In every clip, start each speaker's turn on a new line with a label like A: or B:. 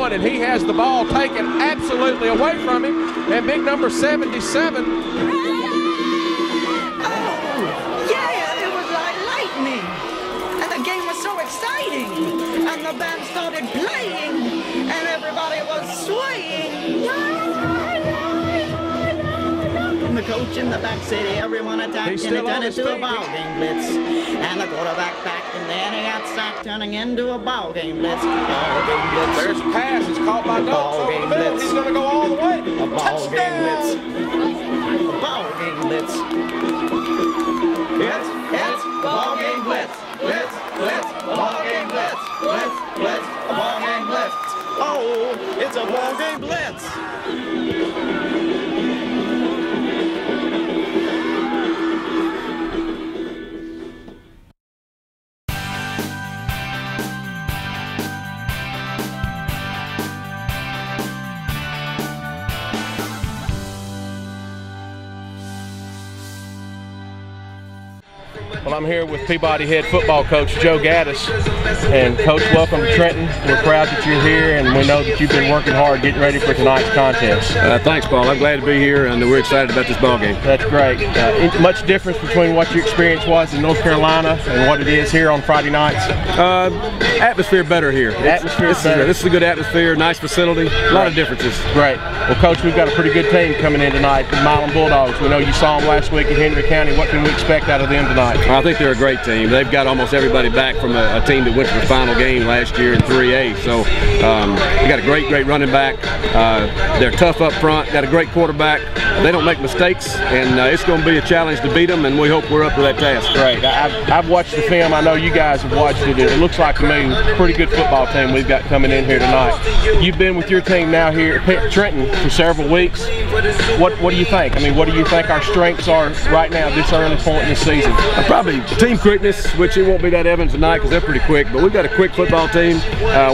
A: one, and he has the ball taken absolutely away from him. And big number 77.
B: And the band started playing, and everybody was swaying. And the coach in the back said everyone attacked, and it turned into a ball game blitz. And the quarterback backed, and then he got sacked, turning into a ball game blitz. Ball game blitz.
A: There's a pass. It's caught by Noakes over the middle. He's going to go all the way.
B: A ball game blitz. A ball game blitz. It's ball game blitz. Blitz, blitz, ball game blitz. Blitz, blitz, a ball game blitz. Oh, it's a ball game blitz.
A: Well, I'm here with Peabody head football coach Joe Gaddis. And Coach, welcome to Trenton. We're proud that you're here, and we know that you've been working hard getting ready for tonight's contest.
C: Thanks, Paul. I'm glad to be here, and we're excited about this ball game.
A: That's great. Much difference between what your experience was in North Carolina and what it is here on Friday nights?
C: Atmosphere better here.
A: Atmosphere better.
C: This is a good atmosphere, nice facility, a lot of differences.
A: Great. Well, Coach, we've got a pretty good team coming in tonight, the Milan Bulldogs. We know you saw them last week in Henry County. What can we expect out of them tonight?
C: I think they're a great team. They've got almost everybody back from a team that went to the final game last year in 3A. So they got a great running back. They're tough up front, got a great quarterback. They don't make mistakes, and it's going to be a challenge to beat them, and we hope we're up to that task.
A: Great. I've watched the film. I know you guys have watched it. It looks like to me a pretty good football team we've got coming in here tonight. You've been with your team now here at Trenton for several weeks. What do you think? I mean, what do you think our strengths are right now, this early point in the season?
C: Probably team quickness, which it won't be that evident tonight because they're pretty quick, but we've got a quick football team.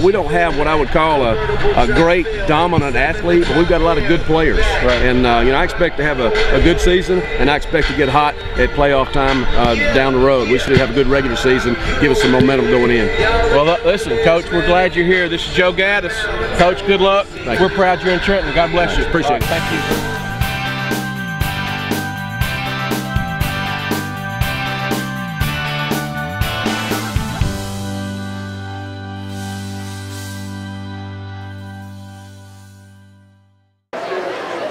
C: We don't have what I would call a great dominant athlete, but we've got a lot of good players.
A: Right.
C: And you know, I expect to have a good season, and I expect to get hot at playoff time down the road. We should have a good regular season, give us some momentum going in.
A: Well, listen, Coach, we're glad you're here. This is Joe Gaddis. Coach, good luck. We're proud you're in Trenton. God bless you.
C: Appreciate it.
A: Thank you.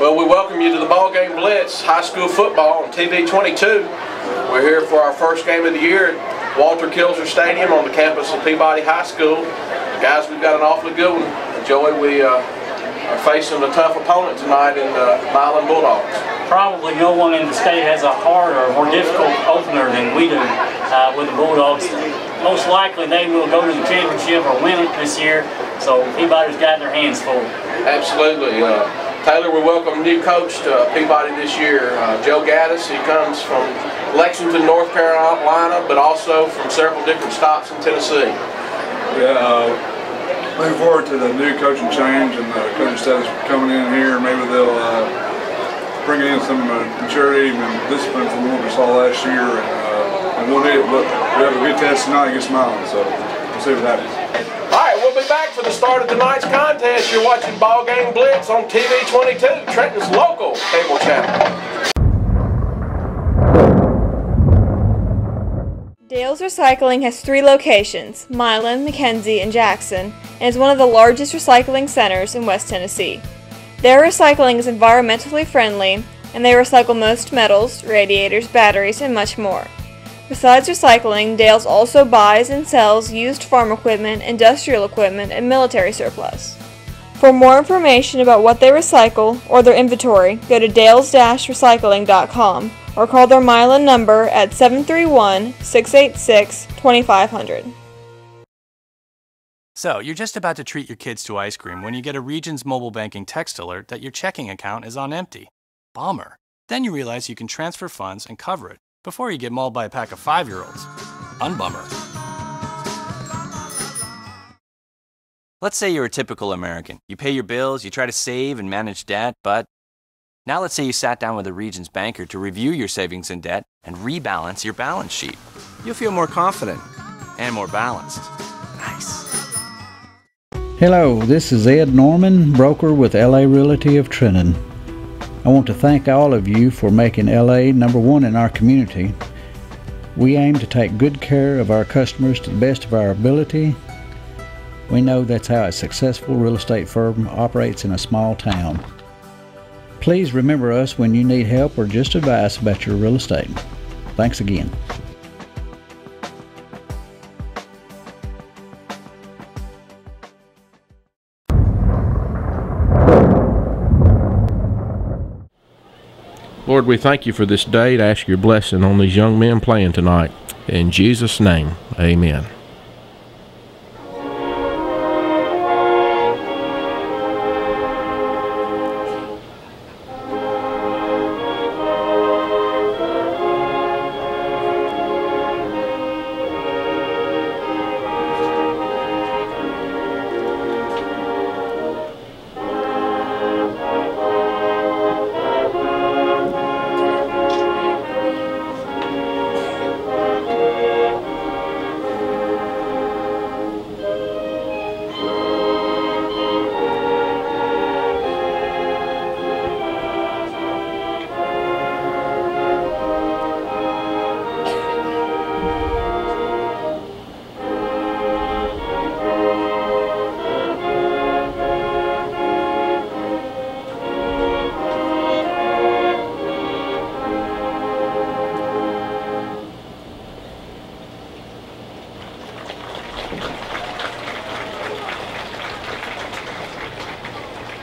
A: Well, we welcome you to the Ball Game Blitz, high school football on TV 22. We're here for our first game of the year at Walter Kilser Stadium on the campus of Peabody High School. Guys, we've got an awfully good one. Joey, we are facing a tough opponent tonight in the Milan Bulldogs.
D: Probably no one in the state has a harder or more difficult opener than we do with the Bulldogs. Most likely they will go to the championship or win it this year, so Peabody's got their hands full.
A: Absolutely. Taylor, we welcome a new coach to Peabody this year, Joe Gaddis. He comes from Lexington, North Carolina, but also from several different stops in Tennessee.
E: Yeah, looking forward to the new coaching change and the coaching status coming in here. Maybe they'll bring in some maturity and discipline from what we saw last year, and we'll need it. But we have a good test tonight against Milan, so we'll see what happens.
A: All right, we'll be back for the start of tonight's contest. You're watching Ball Game Blitz on TV 22, Trenton's local cable channel.
F: Dale's Recycling has 3 locations, Milan, McKenzie, and Jackson, and is one of the largest recycling centers in West Tennessee. Their recycling is environmentally friendly, and they recycle most metals, radiators, batteries, and much more. Besides recycling, Dale's also buys and sells used farm equipment, industrial equipment, and military surplus. For more information about what they recycle or their inventory, go to dales-recycling.com or call their Milan number at 731-686-2500.
G: So, you're just about to treat your kids to ice cream when you get a Regions mobile banking text alert that your checking account is on empty. Bummer. Then you realize you can transfer funds and cover it before you get mauled by a pack of 5-year-olds. Unbummer. Let's say you're a typical American. You pay your bills, you try to save and manage debt, but now let's say you sat down with a Regions banker to review your savings and debt and rebalance your balance sheet. You'll feel more confident and more balanced. Nice.
H: Hello, this is Ed Norman, broker with LA Realty of Trenton. I want to thank all of you for making LA #1 in our community. We aim to take good care of our customers to the best of our ability. We know that's how a successful real estate firm operates in a small town. Please remember us when you need help or just advice about your real estate. Thanks again.
I: Lord, we thank you for this day to ask your blessing on these young men playing tonight. In Jesus' name, amen.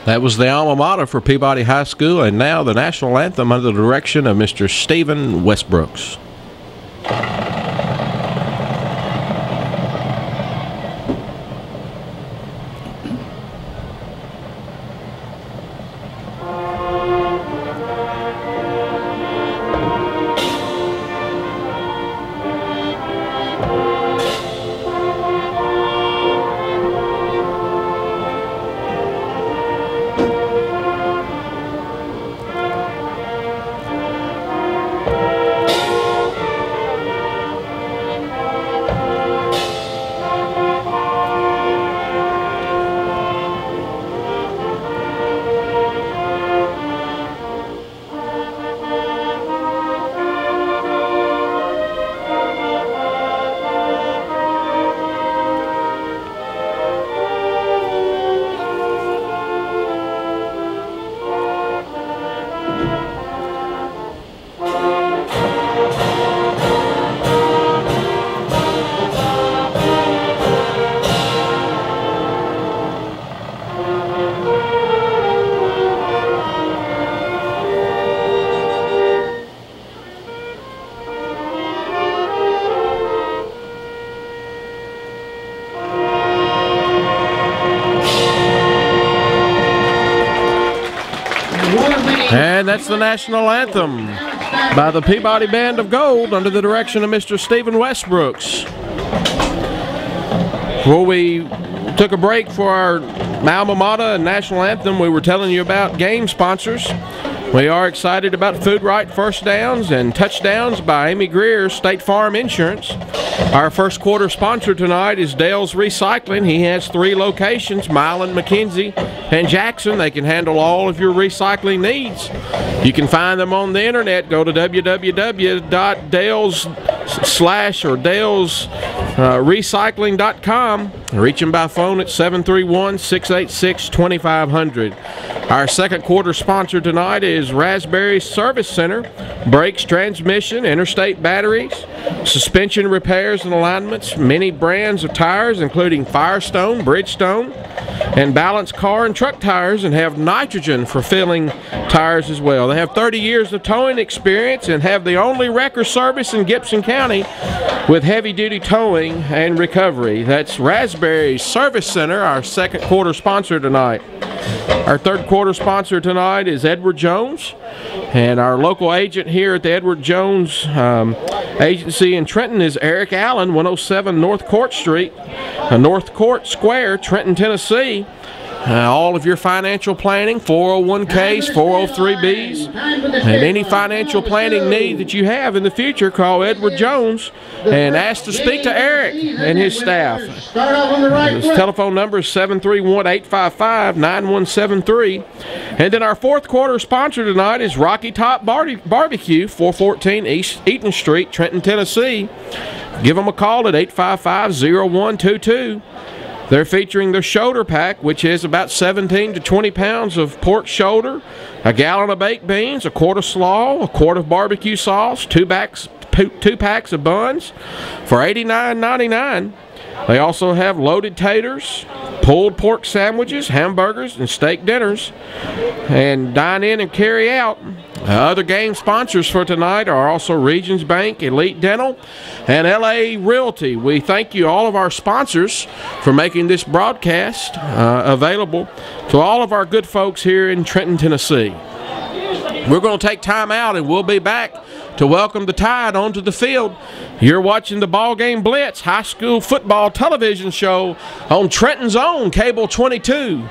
I: That was the alma mater for Peabody High School, and now the national anthem under the direction of Mr. Stephen Westbrooks. And that's the national anthem by the Peabody Band of Gold under the direction of Mr. Stephen Westbrooks. Before we took a break for our alma mater and national anthem, we were telling you about game sponsors. We are excited about Food Right First Downs and Touchdowns by Amy Greer's State Farm Insurance. Our first quarter sponsor tonight is Dale's Recycling. He has 3 locations, Milan, McKenzie, and Jackson. They can handle all of your recycling needs. You can find them on the internet. Go to www.dales/dalesrecycling.com. Reach them by phone at 731-686-2500. Our second quarter sponsor tonight is Raspberry Service Center. Brakes, transmission, interstate batteries, suspension repairs and alignments, many brands of tires including Firestone, Bridgestone, and Balance car and truck tires, and have nitrogen for filling tires as well. They have 30 years of towing experience and have the only wrecker service in Gibson County with heavy-duty towing and recovery. That's Raspberry Service Center, our second quarter sponsor tonight. Our third quarter sponsor tonight is Edward Jones, and our local agent here at the Edward Jones Agency in Trenton is Eric Allen, 107 North Court Street, North Court Square, Trenton, Tennessee. all of your financial planning, 401ks, 403bs, and any financial planning need that you have in the future, call Edward Jones and ask to speak to Eric and his staff. His telephone number is 731-855-9173. And then our fourth quarter sponsor tonight is Rocky Top Barbecue, 414 East Eaton Street, Trenton, Tennessee. Give them a call at 855-0122. They're featuring their shoulder pack, which is about 17 to 20 pounds of pork shoulder, a gallon of baked beans, a quart of slaw, a quart of barbecue sauce, two packs of buns for $89.99. They also have loaded taters, pulled pork sandwiches, hamburgers, and steak dinners. And dine in and carry out. Other game sponsors for tonight are also Regions Bank, Elite Dental, and LA Realty. We thank you, all of our sponsors, for making this broadcast available to all of our good folks here in Trenton, Tennessee. We're going to take time out, and we'll be back to welcome the Tide onto the field. You're watching the Ball Game Blitz high school football television show on Trenton's own Cable 22.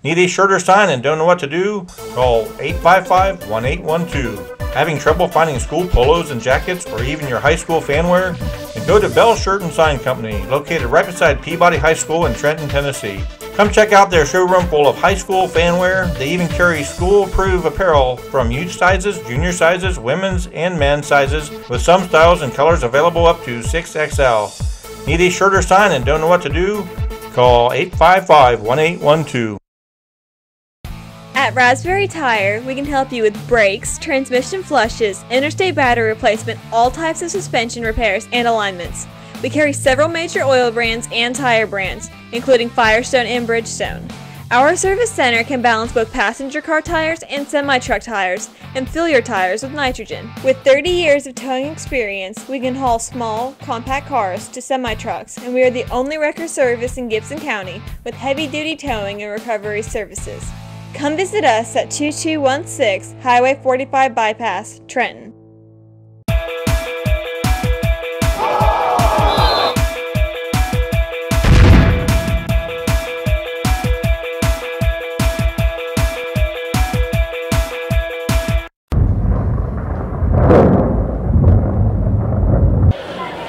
J: Need a shirt or sign and don't know what to do? Call 855-1812. Having trouble finding school polos and jackets or even your high school fanwear? Then go to Bell Shirt and Sign Company, located right beside Peabody High School in Trenton, Tennessee. Come check out their showroom full of high school fanwear. They even carry school-approved apparel from youth sizes, junior sizes, women's and men's sizes, with some styles and colors available up to 6XL. Need a shirt or sign and don't know what to do? Call 855-1812.
F: At Raspberry Tire, we can help you with brakes, transmission flushes, interstate battery replacement, all types of suspension repairs, and alignments. We carry several major oil brands and tire brands, including Firestone and Bridgestone. Our service center can balance both passenger car tires and semi-truck tires, and fill your tires with nitrogen. With 30 years of towing experience, we can haul small, compact cars to semi-trucks, and we are the only wrecker service in Gibson County with heavy-duty towing and recovery services. Come visit us at 2216 Highway 45 Bypass, Trenton.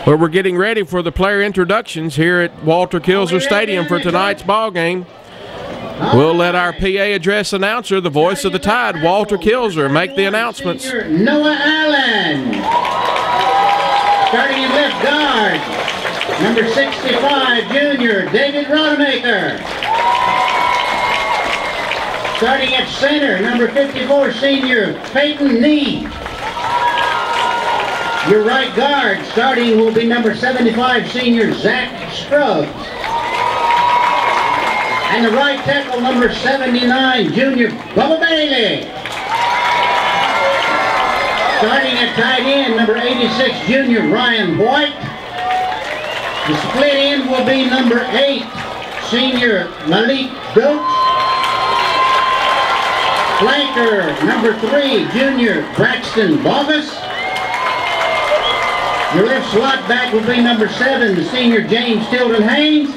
I: Well, we're getting ready for the player introductions here at Walter Kilser Stadium for tonight's ball game. We'll let our PA address announcer, the voice of the Tide, Walter Kilser, make the announcements.
K: Noah Allen. Starting in left guard, number 65, junior, David Rodemaker. Starting at center, number 54, senior, Peyton Nee. Your right guard, starting will be number 75, senior, Zach Scruggs. And the right tackle, number 79, junior, Bubba Bailey. Starting at tight end, number 86, junior, Ryan White. The split end will be number 8, senior, Malik Goat. Flanker, number 3, junior, Braxton Bogus. Your left slot back will be number 7, the senior, James Tilden Haynes.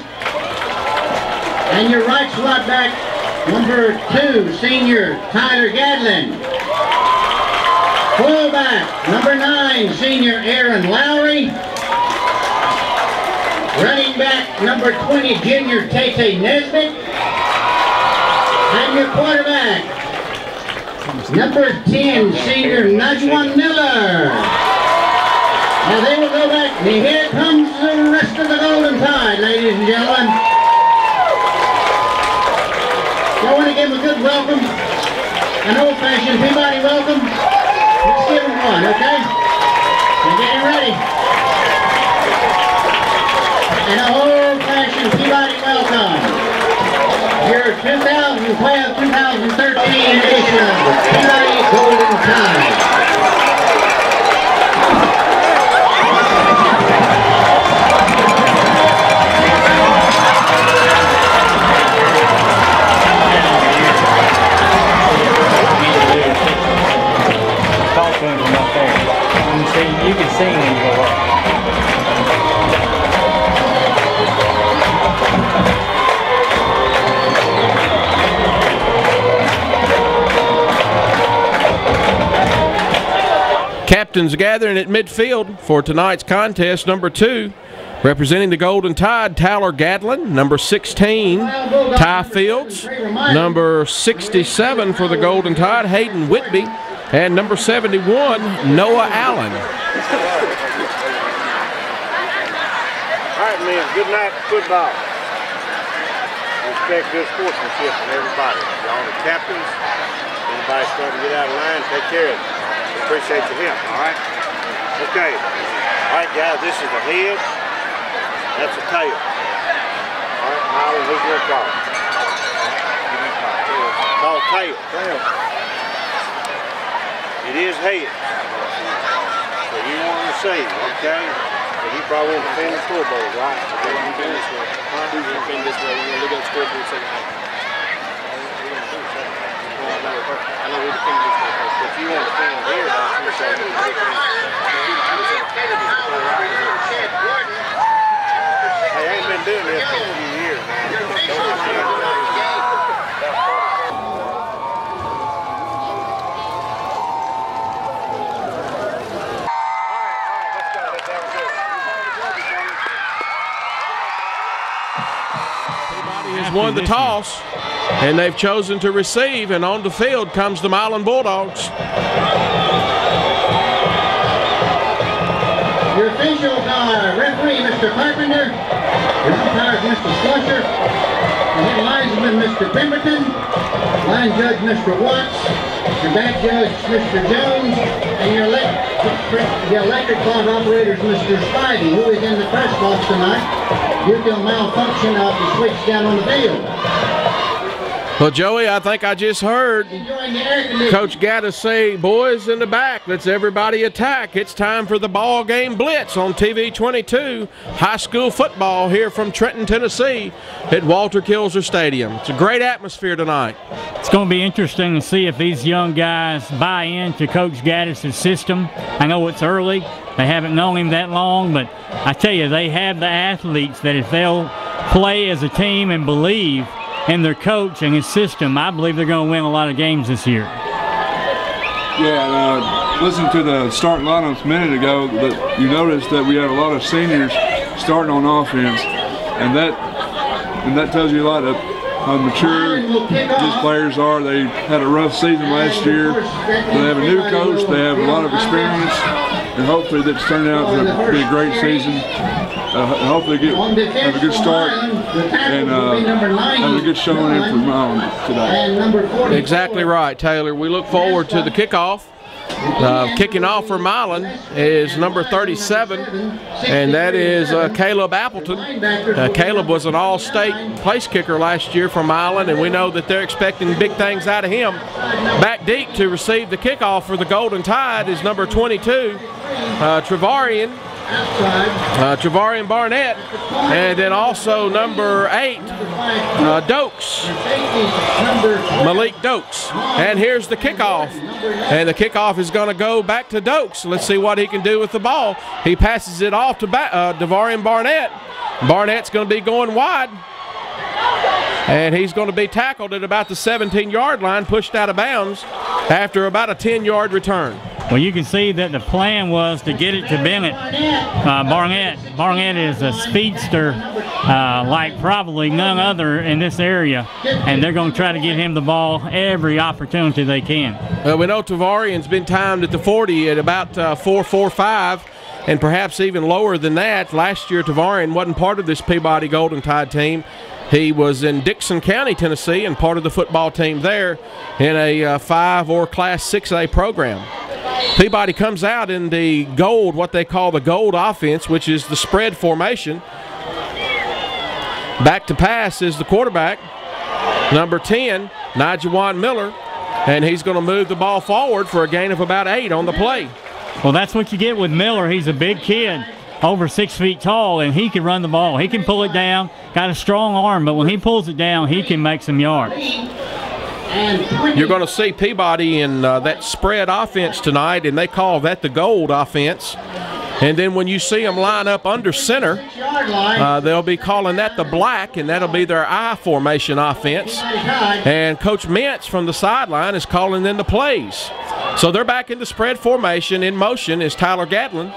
K: And your right slot back, number 2, senior, Tyler Gadlin. Fullback, number 9, senior, Aaron Lowry. Running back, number 20, junior, Tate Nesbitt. And your quarterback, number 10, senior, Najwan Miller. Now they will go back, and here comes the rest of the Golden Tide, ladies and gentlemen. I want to give them a good welcome, an old-fashioned Peabody welcome. Let's give them one, okay? They're getting ready. An old-fashioned Peabody welcome. Your 2012-2013 edition of the Peabody Golden Tide.
D: You
I: captains gathering at midfield for tonight's contest. Number 2, representing the Golden Tide, Tyler Gadlin. Number 16, Ty Fields. Number 67 for the Golden Tide, Hayden Whitby. And number 71, Noah Allen.
L: All right, men, good night football. Respect good sportsmanship from everybody. Y'all the captains. Anybody starting to get out of line, take care of it. Appreciate your help, all right? Okay. All right, guys, this is the head. That's the tail. All right, Milan, who's going to call it? Call tail. Tail. It is head. So you want to see, okay? So you probably want to defend the scoreboard, right? Okay, you defend this way. Huh? You defend this way. We're going to look at the scoreboard second half. I know we defend this way first, but you want to defend here, I'm sure you can defend. Hey, I ain't been doing this for a few years now.
I: Has won the toss, and they've chosen to receive, and on the field comes the Milan Bulldogs.
K: Your officials are referee Mr. Carpenter, your umpires Mr. Slusher, the head linesman Mr. Pemberton, line judge Mr. Watts, your back judge Mr. Jones, and your electric clock operators Mr. Spivey, who is in the press box tonight due to a malfunction of the switch down on the field.
I: Well, Joey, I think I just heard Coach Gaddis say, boys in the back, let's everybody attack. It's time for the ball game blitz on TV 22, high school football here from Trenton, Tennessee at Walter Kilser Stadium. It's a great atmosphere tonight.
D: It's going to be interesting to see if these young guys buy into Coach Gaddis' system. I know it's early. They haven't known him that long, but I tell you, they have the athletes that if they'll play as a team and believe in their coach and his system, I believe they're going to win a lot of games this year.
E: Yeah, listen to the starting lineups a minute ago, that you noticed that we had a lot of seniors starting on offense, and that tells you a lot of how mature these players are. They had a rough season last year. They have a new coach. They have a lot of experience, and hopefully that's turned out to be a great season. Hopefully have a good start and have a good showing in for Milan today.
I: Exactly right, Taylor. We look forward to the kickoff. Kicking off for Milan is number 37, and that is Caleb Appleton. Caleb was an all-state place kicker last year for Milan, and we know that they're expecting big things out of him. Back deep to receive the kickoff for the Golden Tide is number 22, Travarian Barnett, and then also number 8, Dokes, Malik Dokes. And here's the kickoff, and the kickoff is going to go back to Dokes. Let's see what he can do with the ball. He passes it off to Devarian Barnett. Barnett's going to be going wide, and he's going to be tackled at about the 17-yard line, pushed out of bounds after about a 10-yard return.
D: Well, you can see that the plan was to get it to Bennett. Barnett is a speedster like probably none other in this area, and they're going to try to get him the ball every opportunity they can.
I: Well, we know Tavarian's been timed at the 40 at about 4.45, and perhaps even lower than that. Last year, Tavarian wasn't part of this Peabody Golden Tide team. He was in Dixon County, Tennessee, and part of the football team there in a 5 or Class 6A program. Peabody comes out in the gold, what they call the gold offense, which is the spread formation. Back to pass is the quarterback, number 10, Najuan Miller, and he's going to move the ball forward for a gain of about 8 on the play.
D: Well, that's what you get with Miller. He's a big kid, over 6 feet tall, and he can run the ball. He can pull it down, got a strong arm, but when he pulls it down, he can make some yards.
I: You're going to see Peabody in that spread offense tonight, and they call that the gold offense. And then when you see them line up under center, they'll be calling that the black, and that'll be their I formation offense. And Coach Mintz from the sideline is calling in the plays. So they're back into spread formation. In motion is Tyler Gatlin.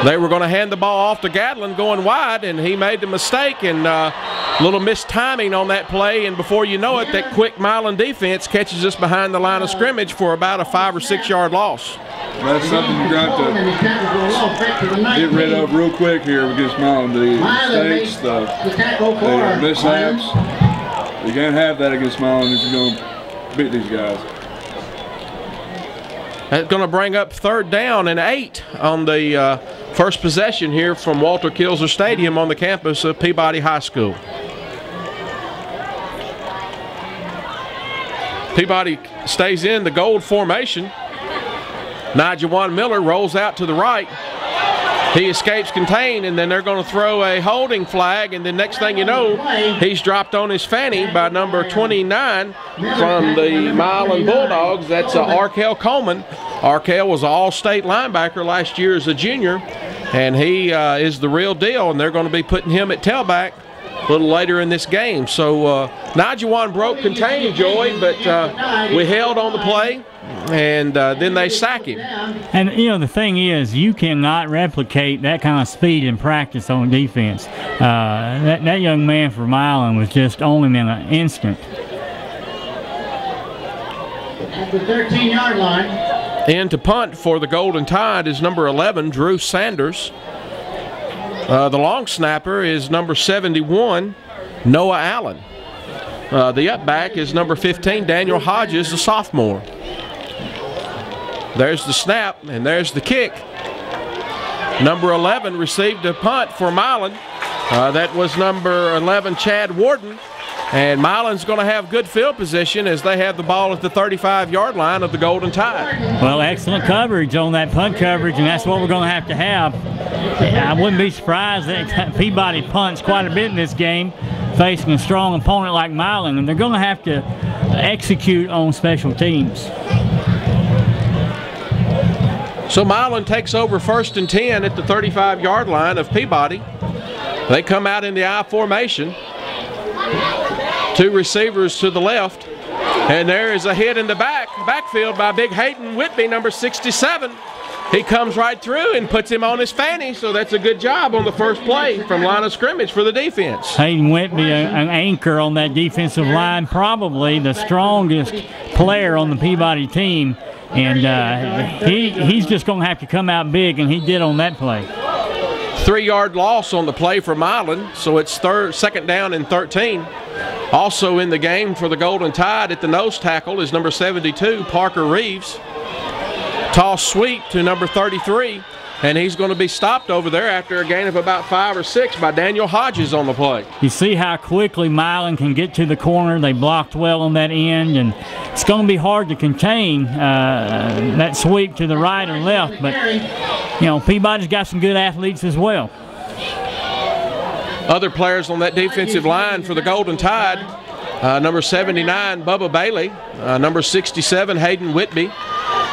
I: They were going to hand the ball off to Gatlin going wide, and he made the mistake, and a little mistiming on that play, and before you know it, that quick Milan defense catches us behind the line of scrimmage for about a 5 or 6 yard loss.
E: That's something you're going to have to get rid of real quick here against Milan. The mistakes, the mishaps. You can't have that against Milan if you're going to beat these guys.
I: That's going to bring up 3rd down and 8 on the first possession here from Walter Kilser Stadium on the campus of Peabody High School. Peabody stays in the gold formation. Najuan Miller rolls out to the right. He escapes contain, and then they're going to throw a holding flag, and then next thing you know, he's dropped on his fanny by number 29 from the Milan Bulldogs. That's Arkell Coleman. Arkell was an all-state linebacker last year as a junior, and he is the real deal, and they're going to be putting him at tailback a little later in this game. So Najuan broke contain, Joy, but we held on the play, and then they sack him.
D: And, you know, the thing is, you cannot replicate that kind of speed in practice on defense. That young man from Milan was just on him in an instant.
K: At the 13-yard line.
I: In to punt for the Golden Tide is number 11, Drew Sanders. The long snapper is number 71, Noah Allen. The up back is number 15, Daniel Hodges, a sophomore. There's the snap, and there's the kick. Number 11 received a punt for Milan. That was number 11, Chad Warden. And Milan's going to have good field position as they have the ball at the 35-yard line of the Golden Tide.
D: Well, excellent coverage on that punt coverage, and that's what we're going to have. I wouldn't be surprised that Peabody punts quite a bit in this game, facing a strong opponent like Milan, and they're going to have to execute on special teams.
I: So Milan takes over 1st and 10 at the 35-yard line of Peabody. They come out in the I formation. 2 receivers to the left, and there is a hit in the backfield by Big Hayden Whitby, number 67. He comes right through and puts him on his fanny, so that's a good job on the first play from line of scrimmage for the defense.
D: Hayden Whitby, an anchor on that defensive line, probably the strongest player on the Peabody team, and he's just going to have to come out big, and he did on that play.
I: 3-yard loss on the play for Milan, so it's 2nd down and 13. Also in the game for the Golden Tide at the nose tackle is number 72, Parker Reeves. Toss sweep to number 33, and he's going to be stopped over there after a gain of about 5 or 6 by Daniel Hodges on the play.
D: You see how quickly Milan can get to the corner. They blocked well on that end, and it's going to be hard to contain that sweep to the right or left, but you know, Peabody's got some good athletes as well.
I: Other players on that defensive line for the Golden Tide, number 79, Bubba Bailey, number 67, Hayden Whitby,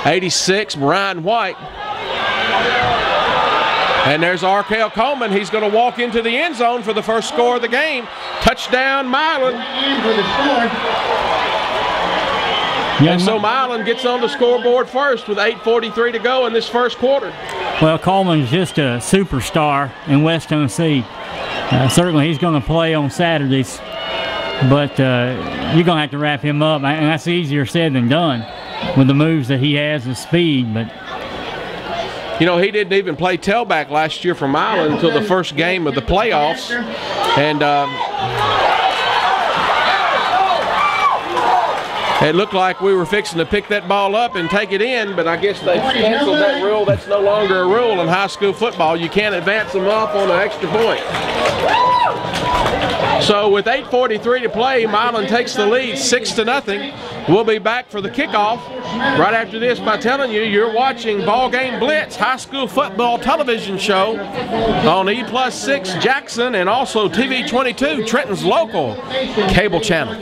I: 86, Brian White. And there's Arkell Coleman. He's going to walk into the end zone for the first score of the game. Touchdown, Milan. And so Milan gets on the scoreboard first with 8:43 to go in this first quarter.
D: Well, Coleman's just a superstar in West Tennessee. Certainly he's going to play on Saturdays, but you're going to have to wrap him up, and that's easier said than done with the moves that he has and speed. But
I: you know, he didn't even play tailback last year for Milan until the first game of the playoffs, and it looked like we were fixing to pick that ball up and take it in, but I guess they canceled that rule. That's no longer a rule in high school football. You can't advance them up on an extra point. So with 8:43 to play, Milan takes the lead 6-0. We'll be back for the kickoff right after this by telling you you're watching Ball Game Blitz high school football television show on E+6 Jackson and also TV 22, Trenton's local cable channel.